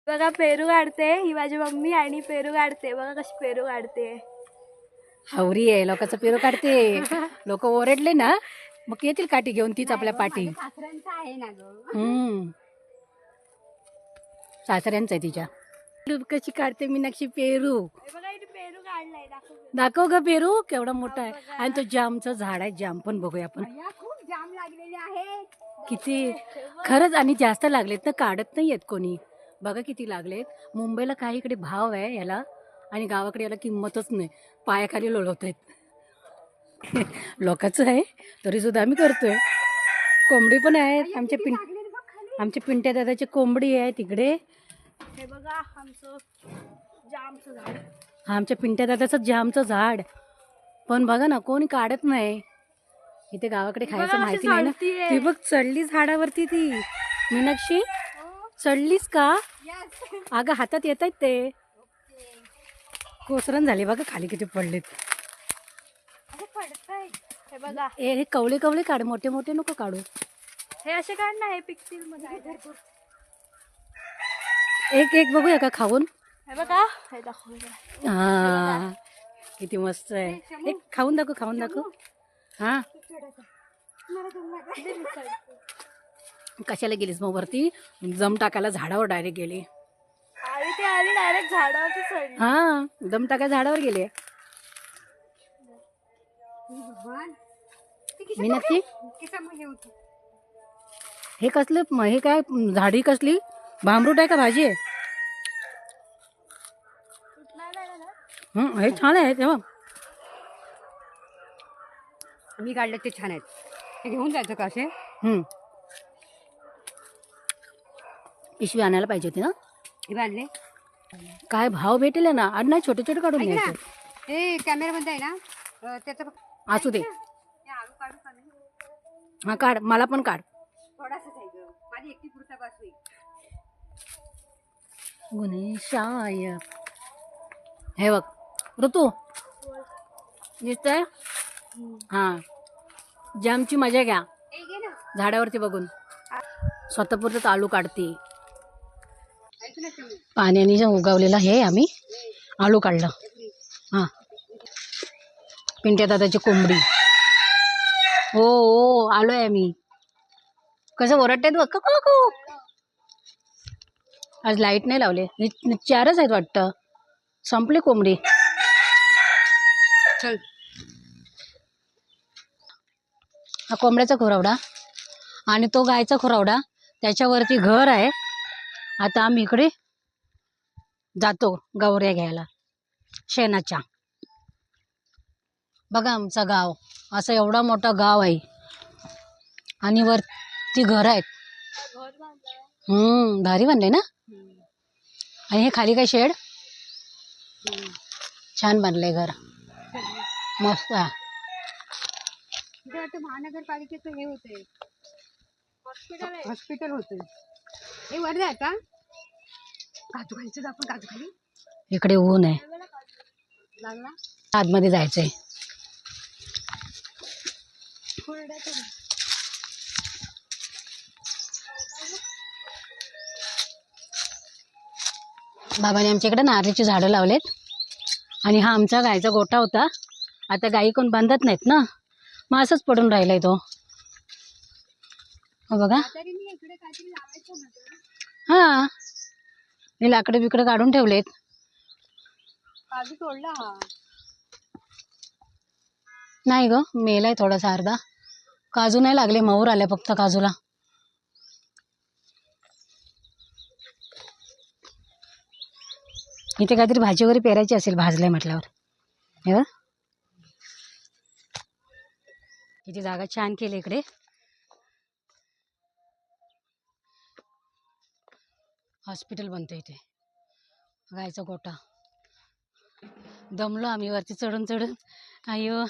बघा पेरू काढते ही माझी मम्मी आणि पेरू काढते बघा कशी पेरू काढते. हवरी आहे लोकांचं पेरू काढते. लोक ओरडले ना मग येतील काठी घेऊन तीच आपल्या पाठी. आहे ना ग. सासऱ्यांचं आहे तिच्या. कशी काढते मीनाक्षी पेरू. बघा इथे पेरू काढलाय दाखव. दाखव ग पेरू केवढा मोठा आहे. आणि तो जामचं झाड आहे. जाम पण बघूया आपण खूप जाम लागलेले आहे किती. खरंच आणि जास्त लागलेत ना काढत नाही येत कोणी. बघा किती लागलेत. मुंबईला काही इकडे भाव आहे याला आणि गावाकडे याला किंमतच नाही. पायाखाली लोळवत आहेत. लोकांचं आहे तरी सुद्धा आम्ही करतोय. कोंबडी पण आहेत आमच्या पिंट्या दादाची कोंबडी आहे तिकडे. हे बघा आमचं जामचं झाड. आमच्या पिंट्या दादाचं जामचं झाड. पण बघा ना कोणी काढत नाही. इथे गावाकडे खायचं माहिती नाही ना. ती बघ चढली झाडावरती ती. मीनाक्षी चढलीस का. अगं हातात येत आहेत ते. कोसरण झाली बघा खाली किती पडलेत. हे बघा हे कवळे कवळे काढ मोठे मोठे नको काढू. हे असे काढ ना हे पिकतील मध्ये. एक एक बघूया का खाऊन. हे बघा हे दाखव. हा किती मस्त आहे. एक खाऊन दाखव. हा कशाला गेलीस मग वरती. दम टाकायला झाडावर डायरेक्ट गेली. आणि ते आली डायरेक्ट झाडावरती चढली. हा दम टाकायला झाडावर गेले. मीनाक्षी हे कसलं हे काय झाडी कसली. भांबरूट आहे का भाजी आहे. हे छान आहे तेव्हा. मी काढले ते छान आहेत. ते घेऊन जायचं का असे. पिशवी आणायला पाहिजे होती ना. हे बांधले काय भाव भेटेल ना. आणि नाही छोटे छोटे काढून घ्यायचे. हे कॅमेरा बंद आहे ना त्याचं असू दे. हा काढ मला पण काढ. थोडासाच आहे ग माझी एकटी पुरता बस होईल. गुणेशाय हे बघ ऋतू दिसतंय. हा जामची मजा घ्या झाडावरती बघून. स्वतःपुरतच आलू काढते. पाण्याने उगवलेला हे आम्ही आलू काढलं. हा पिंट्या दादाची कोंबडी. हो हो आलोय आम्ही. कसं ओरडतायत बघ काकू. आज लाईट नाही लावले. 4च आहेत वाटतं. संपली कोंबडी. चल हा कोंबड्याचा खुरावडा आणि तो गायचा खुरावडा. त्याच्यावरती घर आहे. आता आम्ही इकडे जातो गवऱ्या घ्यायला शेणाच्या. बघा आमचा गाव असं एवढा मोठा गाव आहे आणि वरती घर आहेत. भारी बांधले ना. आणि हे खाली काय शेड. छान बांधलंय घर मस्त. महानगरपालिकेचं हे होते हॉस्पिटल होते. हे वर जाय का काजू खायचं आपण काजू खाली. इकडे ऊन आहे. लागला आतमध्ये जायचंय. बाबाने आमच्या इकडे नारळीची झाडं लावलेत. आणि हा आमचा गायचा गोठा होता. आता गाई कोण बांधत नाहीत ना मग असंच पडून राहिलाय तो. हो बघा हा हे लाकडं बिकडं काढून ठेवलेत. काजू तोडला हा नाही ग मेलाय थोडासा अर्धा. काजू नाही लागले मऊर आल्या फक्त काजूला. इथे काहीतरी भाजी वगैरे पेरायची असेल भाजलंय म्हटल्यावर. हे बघ किती जागा छान केली इकडे. हॉस्पिटल बनतो इथे गायचा गोठा. दमलो आम्ही वरती चढून चढून. अय्यो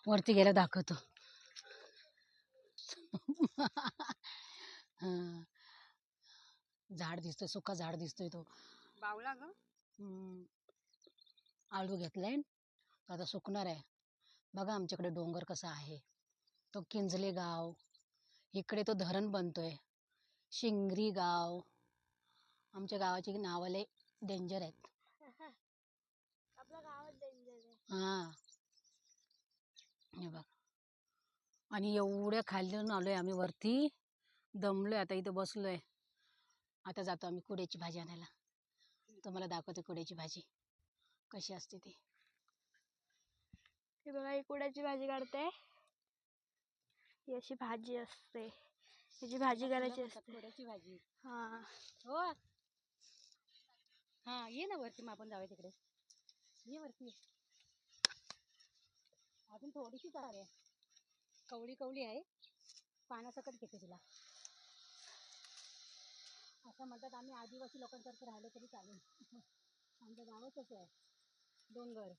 वरती गेला दाखवतो. झाड दिसतोय सुका झाड दिसतोय तो. बावला ग. आळू घेतलाय आता सुकणार आहे. बघा आमच्याकडे डोंगर कसा आहे. तो किंजले गाव. इकडे तो धरण बनतोय. शिंगरी गाव. आमच्या गावाची नावं लय डेंजर आहेत. आपल्या गावात डेंजर आहे. हा हे बघ. आणि एवढ्या खाली आलोय आम्ही वरती, दमलोय आता, इथं बसलोय. आता जातो आम्ही कुड्याची भाजी आणायला. तुम्हाला दाखवते कुड्याची भाजी कशी असते ती. हे बघा, ही कुड्याची भाजी काढते. ही अशी भाजी असते, ह्याची भाजी करायची असते. कुड्याची भाजी. हा हो हा, ये ना वरती, मग आपण जाऊया तिकडे. ये वरती. अजून थोडीशी जाणार आहे, कवळी कवळी आहे, पाण्यासकट घेते तिला. असं म्हणतात आम्ही आदिवासी लोकांसारखं राहिलो तरी चालेल. आमचं गावच असं आहे, डोंगर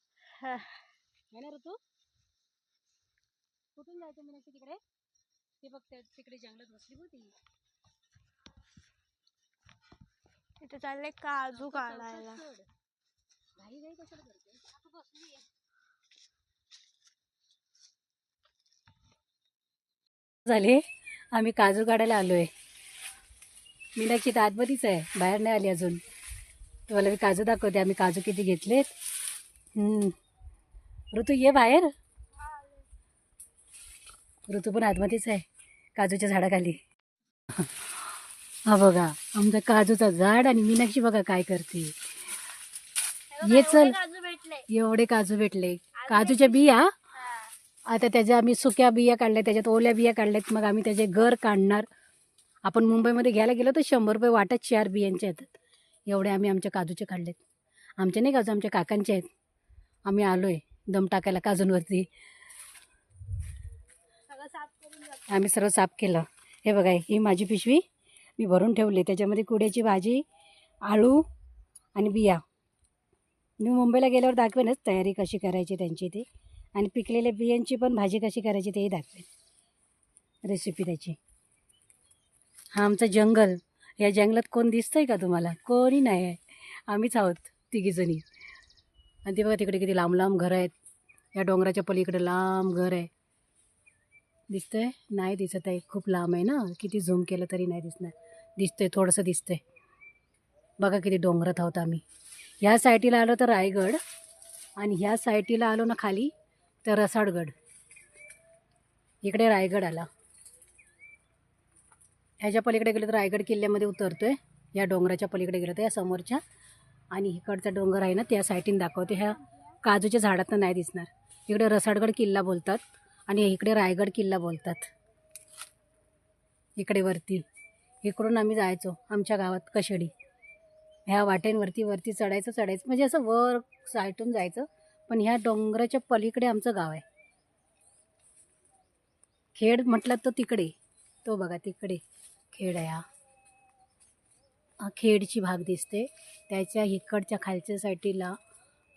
आहे ना ऋतू. कुठून जायचं मी नक्की तिकडे? ते बघ तिकडे जंगलात बसली होती. इथे चालले काजू काढायला. घाई घाई कशाला करते? तू बसली झाले. आम्ही काजू काढायला आलोय. मीनाक्षी तर आतमध्येच आहे, बाहेर नाही आली अजून. तुम्हाला मी काजू दाखवते, आम्ही काजू किती घेतलेत. ऋतू ये बाहेर. ऋतू पण आतमध्येच आहे, काजूच्या झाडाखाली. हा बघा आमचा काजूचा झाड, आणि मीनाक्षी बघा काय करते. ये चल, काजू भेटले. एवढे काजू भेटले. काजूच्या बिया आता त्याच्या आम्ही सुक्या बिया काढल्या, त्याच्यात ओल्या बिया काढल्यात. मग आम्ही त्याचे गर काढणार. आपण मुंबईमध्ये घ्यायला गेलो तर 100 रुपये वाटत 4 बियांचे येतात. एवढे आम्ही आमच्या काजूचे काढलेत. आमचे नाही काजू, आमच्या काकांचे आहेत. आम्ही आलोय दम टाकायला काजूंवरती. आम्ही सर्व साफ केलं. हे बघा, ही माझी पिशवी मी भरून ठेवली, त्याच्यामध्ये कुड्याची भाजी, आळू आणि बिया. मी मुंबईला गेल्यावर दाखवेनच तयारी कशी करायची त्यांची ती, आणि पिकलेल्या बियांची पण भाजी कशी करायची तेही दाखवेन, रेसिपी त्याची. हा आमचं जंगल. या जंगलात कोण दिसतंय का तुम्हाला? कोणी नाही आहे, आम्हीच आहोत तिघीजणी. आणि ते बघा तिकडे किती लांब लांब घरं आहेत. या डोंगराच्या पलीकडे लांब घर आहे. दिसतंय? नाही दिसत आहे, खूप लांब आहे ना, किती झूम केलं तरी नाही दिसणार. दिसतंय, थोडंसं दिसतंय. बघा किती डोंगरात आहोत आम्ही. ह्या साईडला आलो तर रायगड, आणि ह्या साईडला आलो ना खाली तर रसाळगड. इकडे रायगड आला. ह्याच्या पलीकडे गेलो तर रायगड किल्ल्यामध्ये उतरतोय. या डोंगराच्या पलीकडे गेलो तर या समोरच्या, आणि इकडचा डोंगर आहे ना त्या साईडने दाखवते. ह्या काजूच्या झाडातनं नाही दिसणार. इकडे रसाळगड किल्ला बोलतात, आणि इकडे रायगड किल्ला बोलतात. इकडे वरती इकडून आम्ही जायचो आमच्या गावात कशेडी. ह्या वाटेंवरती चढायचं म्हणजे असं वर साईडून जायचं. पण ह्या डोंगराच्या पलीकडे आमचं गाव आहे. खेड म्हटलं तर तिकडे, तो बघा तिकडे खेड आहे. हा खेडची भाग दिसते. त्याच्या इकडच्या खालच्या साईडला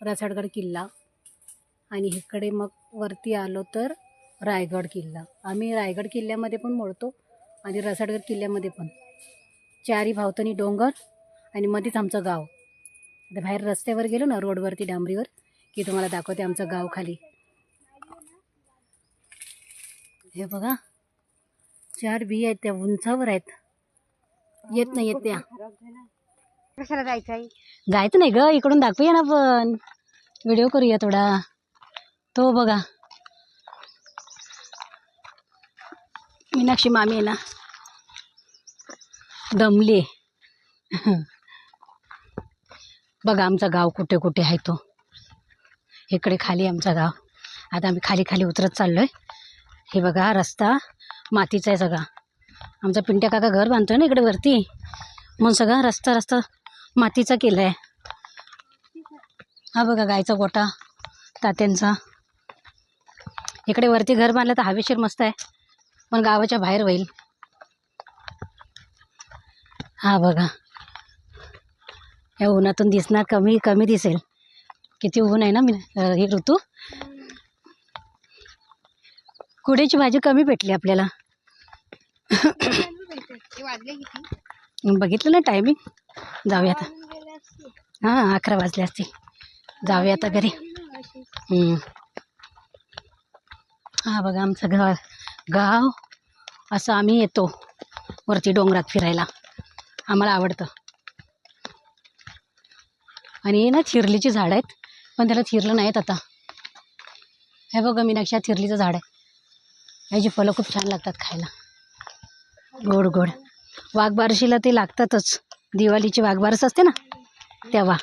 रसाळगड किल्ला, आणि इकडे मग वरती आलो तर रायगड किल्ला. आम्ही रायगड किल्ल्यामध्ये पण मोडतो आणि रसाळगड किल्ल्यामध्ये पण. चारी भावतनी डोंगर, आणि मध्येच आमचं गाव. आता बाहेर रस्त्यावर गेलो ना, रोडवरती डांबरीवर, की तुम्हाला दाखवते आमचं गाव खाली. हे बघा 4 बिया आहेत, त्या उंचावर आहेत. येत नाही येत त्या. कशाला जायचंय? जायचं नाही ग, इकडून दाखवूया ना आपण, व्हिडिओ करूया थोडा. तो बघा मीनाक्षी मामी आहे ना, दमली. बघा आमचं गाव कुठे कुठे आहे तो. इकडे खाली आमचं गाव. आता आम्ही खाली खाली उतरत चाललोय. हे बघा रस्ता मातीचा आहे सगळा. आमचा पिंट्या काका घर बांधतोय ना इकडे वरती, मग सगळा रस्ता मातीचा केला आहे. हा बघा गायचा गोटा तात्यांचा. इकडे वरती घर बांधलं तर हवेशीर मस्त आहे, पण गावाच्या बाहेर होईल. हा बघा, या उन्हातून दिसणार कमी दिसेल. किती ऊन आहे ना हे ऋतू. कुड्याची भाजी कमी भेटली आपल्याला. वाजले किती? बघितलं ना टायमिंग. जाऊया आता. हां 11 वाजले असते. जाऊया आता घरी. हा बघा आमचं गाव असं आम्ही येतो वरती डोंगरात फिरायला. आम्हाला आवडतं. आणि ना चिरलीची झाड आहेत, पण त्याला चिरलं नाहीत आता. हे बघा मीनाक्षी, चिरलीचं झाड आहे. याची फळं खूप छान लागतात खायला, गोड गोड. वाघबारशीला ते लागतातच, दिवाळीची वाघबारस असते ना तेव्हा.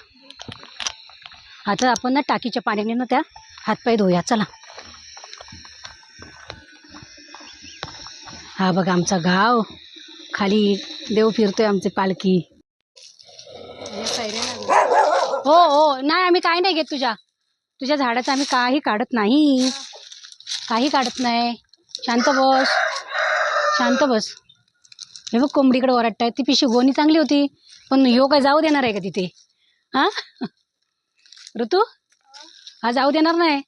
आता आपण ना टाकीच्या पाण्याने ना त्या हातपाय धुया. चला. हा बघा आमचा गाव, खाली देव फिरतोय आमची पालखी. हो हो, नाही आम्ही काही नाही घेत तुझ्या झाडाचं आम्ही काही काढत नाही, काही काढत नाही. शांत बस, शांत बस. हे बघ कोंबडीकडे ओरडतायत. ती पिशी गोणी चांगली होती, पण ह्यो काय जाऊ देणार आहे का तिथे? हा ऋतू, हा जाऊ देणार नाही.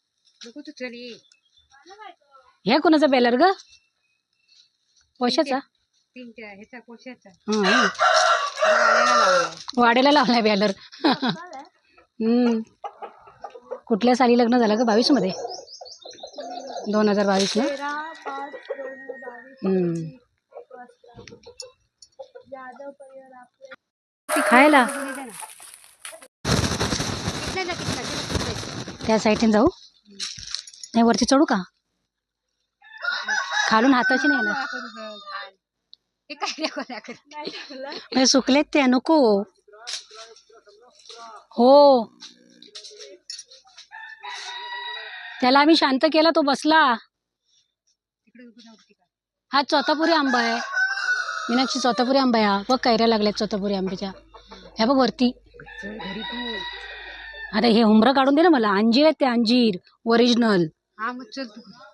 ह्या कोणाचा बेलर ग? पोशाचा? वाड्याला लावलाय बेलर. कुठल्या साली लग्न झालं ग? 22 मध्ये, 2022 ना. 13/5/2022 खायला त्या साईडने जाऊ. नाही वरती चढू का? खालून हाताची नाही ना, सुकलेत त्या, नको. हो, त्याला आम्ही शांत केला, तो बसला. हा चोतापुरी आंबा आहे मीनाक्षी, चोतापुरी आंबा आहे हा. बघ कैऱ्या लागल्यात चोतापुरी आंब्याच्या. ह्या बघ वरती. आता हे उमरं काढून दे ना मला. अंजीर आहेत ते, अंजीर ओरिजिनल.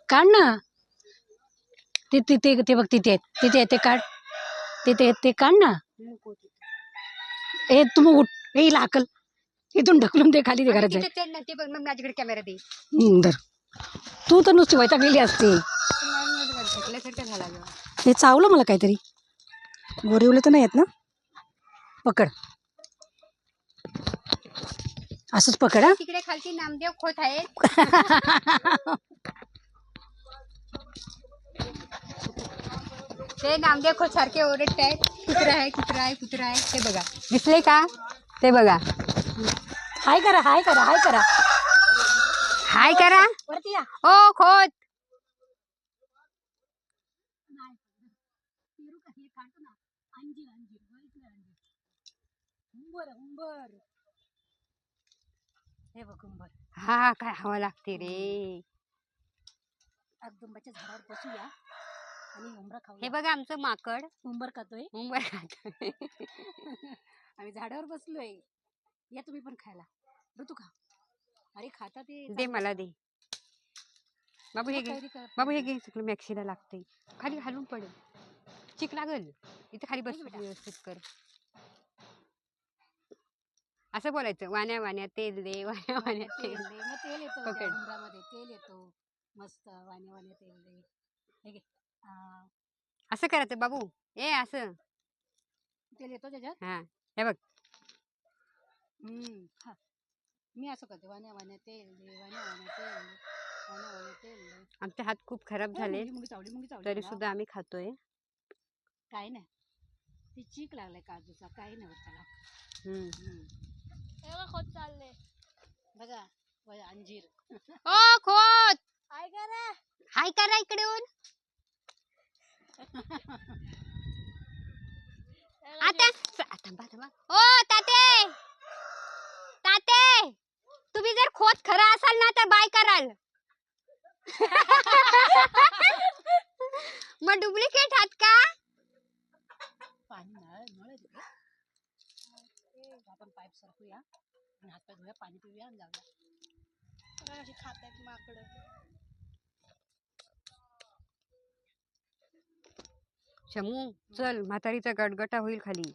काढ ना. ते तिथे ते बघ, तिथे तिथे ते काढ, तिथे ते काढ ना. ए तुम्ही उठ, ए लाकल इथून ढकलून ते खाली, ते घरात माझ्याकडे कॅमेरा दे. धर. तू तर नुसती वैतागलेली असते. हे चावलं मला काहीतरी. गोरिवले तर नाही आहेत ना? पकड, असंच पकड. हा तिकडे खालती नामदेव खोत आहेत. ते नामदेव खोत सारखे ओरडत आहेत. कुत्रा आहे, कुत्रा आहे, कुत्रा आहे. ते बघा, दिसले का? ते बघा. हाय करा, हाय करा, हाय करा, हाय करा. वरती या. ओ खोत. हे बघ उंबर. हा काय हवा लागते रे. दुंबाच्या झाडावर बसूया आणि उंबरा खाऊ. हे बघा आमचं माकड उंबर खातोय. मुंबई खातोय. आम्ही झाडावर बसलोय. या तुम्ही पण खायला. ऋतू खा. अरे खाता ते. दे मला दे. बाबू हे घे, बाबू हे घे. चुकलं मॅक्सीला लागते. खाली हलून पडेल, चिक लागल. इथे खाली बस, व्यवस्थित कर. असं बोलायचं, वाण्या वाण्या तेल दे, वाण्या वाण्या तेल दे. मग तेल येतो पकड. त्या उंबरामध्ये, तेल येतो मस्त. वाण्या वाण्या तेल दे. हे घे. असं करायचं बाबू. ए असं तेल येतो त्याच्यात. हा हे बघ. हा. मी असं करते, वाण्या वाण्या तेल दे, वाण्या वाण्या तेल दे, वाण्या वाण्या तेल दे. आमचे हात खूप खराब झाले, मुंगी चावली, मुंगी चावली. तरी सुद्धा आम्ही खातोय. काय नाही, ती चीक लागलाय काजूचा, काही नाही होत त्याला. खोत चालले बघा अंजीर. ओ खोत, हाय करा. हाय करा इकडून. आता थांबा थांबा. ओ ताते, ताते, तुम्ही जर खोत खरा असाल ना तर बाय कराल. मग डुप्लिकेट आहात का? पाणी नळ आहे तिथे. आपण पाईप सरकूया आणि हातपाय धुया, पाणी पिऊया आणि जाऊया. अशी खातायत माकडं. शमू चल, म्हातारीचा गटगटा होईल खाली.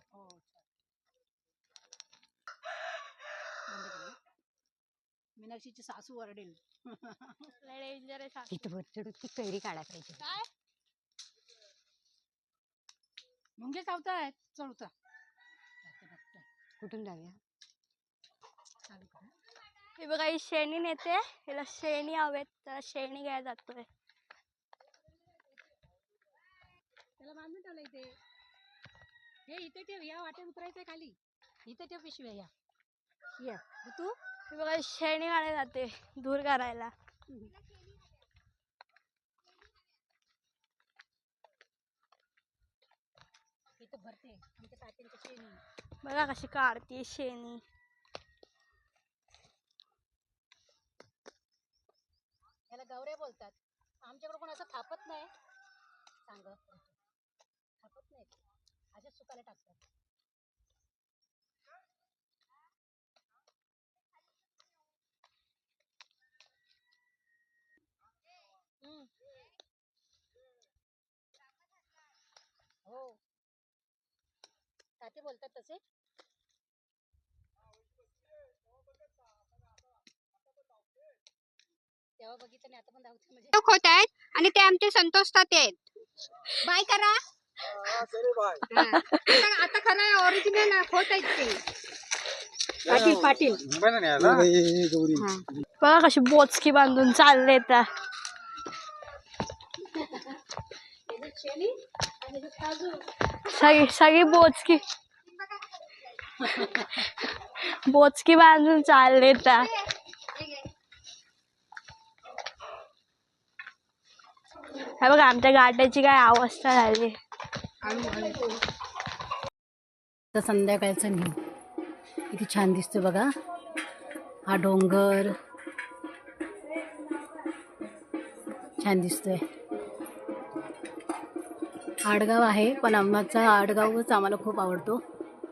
मीनाक्षीची सासू ओरडेल. डेंजर आहे. तिथं वर चढून ती कैरी काढायला पाहिजे. काय मुंगे चावतायत. चढूता कुठून जाऊया? हे बघा, ही शेणी नेते. हिला शेणी हवेत, तर शेणी घ्यायला जातोय. त्याला बांधून ठेवलं इथे. हे इथे ठेव, या वाटेत उतरायचंय खाली. इथे ठेव पिशव्या या. या तू मी बघा शेणी काढायला जाते धूर करायला. इथं भरते आमच्या तात्यांच्या शेणी. बघा कशी काढते शेणी. याला गवऱ्या बोलतात. आमच्याकडे पण असं थापत नाही. सांग थापत नाही, अशाच सुकायला टाकतात. हो ताते बोलतात तसे. तेव्हा बघितलं नाही, आता पण धावते म्हणजे. होत आहेत आणि ते आमचे संतोष ताते आहेत. बाय करा. आता खरं ओरिजिनल होत आहेत ते. पाटील पाटील. बघा कशी बोचकी बांधून चालले त्या. सगळी बोचकी बोचकी बांधून चालले त्या. हे बघा आमच्या गाड्याची काय अवस्था झाली. तर संध्याकाळचं न्यू किती छान दिसतं बघा. हा डोंगर छान दिसतोय. आडगाव आहे पण आमचा आडगावच आम्हाला खूप आवडतो.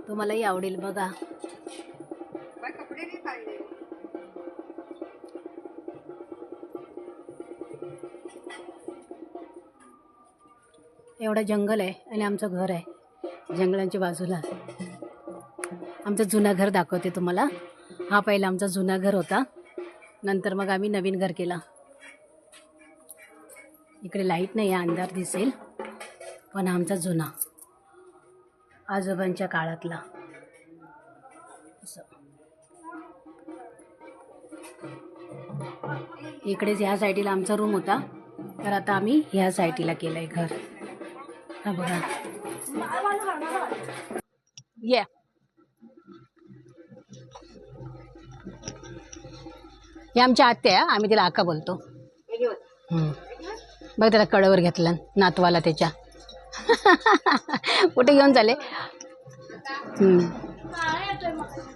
तुम्हालाही आवडेल बघा. एवढं जंगल आहे आणि आमचं घर आहे जंगलांच्या बाजूला. आमचं जुनं घर दाखवते तुम्हाला. हा पहिला आमचा जुना घर होता, नंतर मग आम्ही नवीन घर केला. इकडे लाईट नाही आहे, अंधार दिसेल, पण आमचा जुना आजोबांच्या काळातला असं. इकडेच ह्या साईडला आमचा रूम होता, तर आता आम्ही ह्या साईडला केलं आहे घर. हा बघा. ये ही आमच्या आत्या आहे, आम्ही तिला आका बोलतो. बघ त्याला कळवर घेतलं नातवाला त्याच्या. कुठे घेऊन चाले.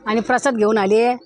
आणि प्रसाद घेऊन आली आहे.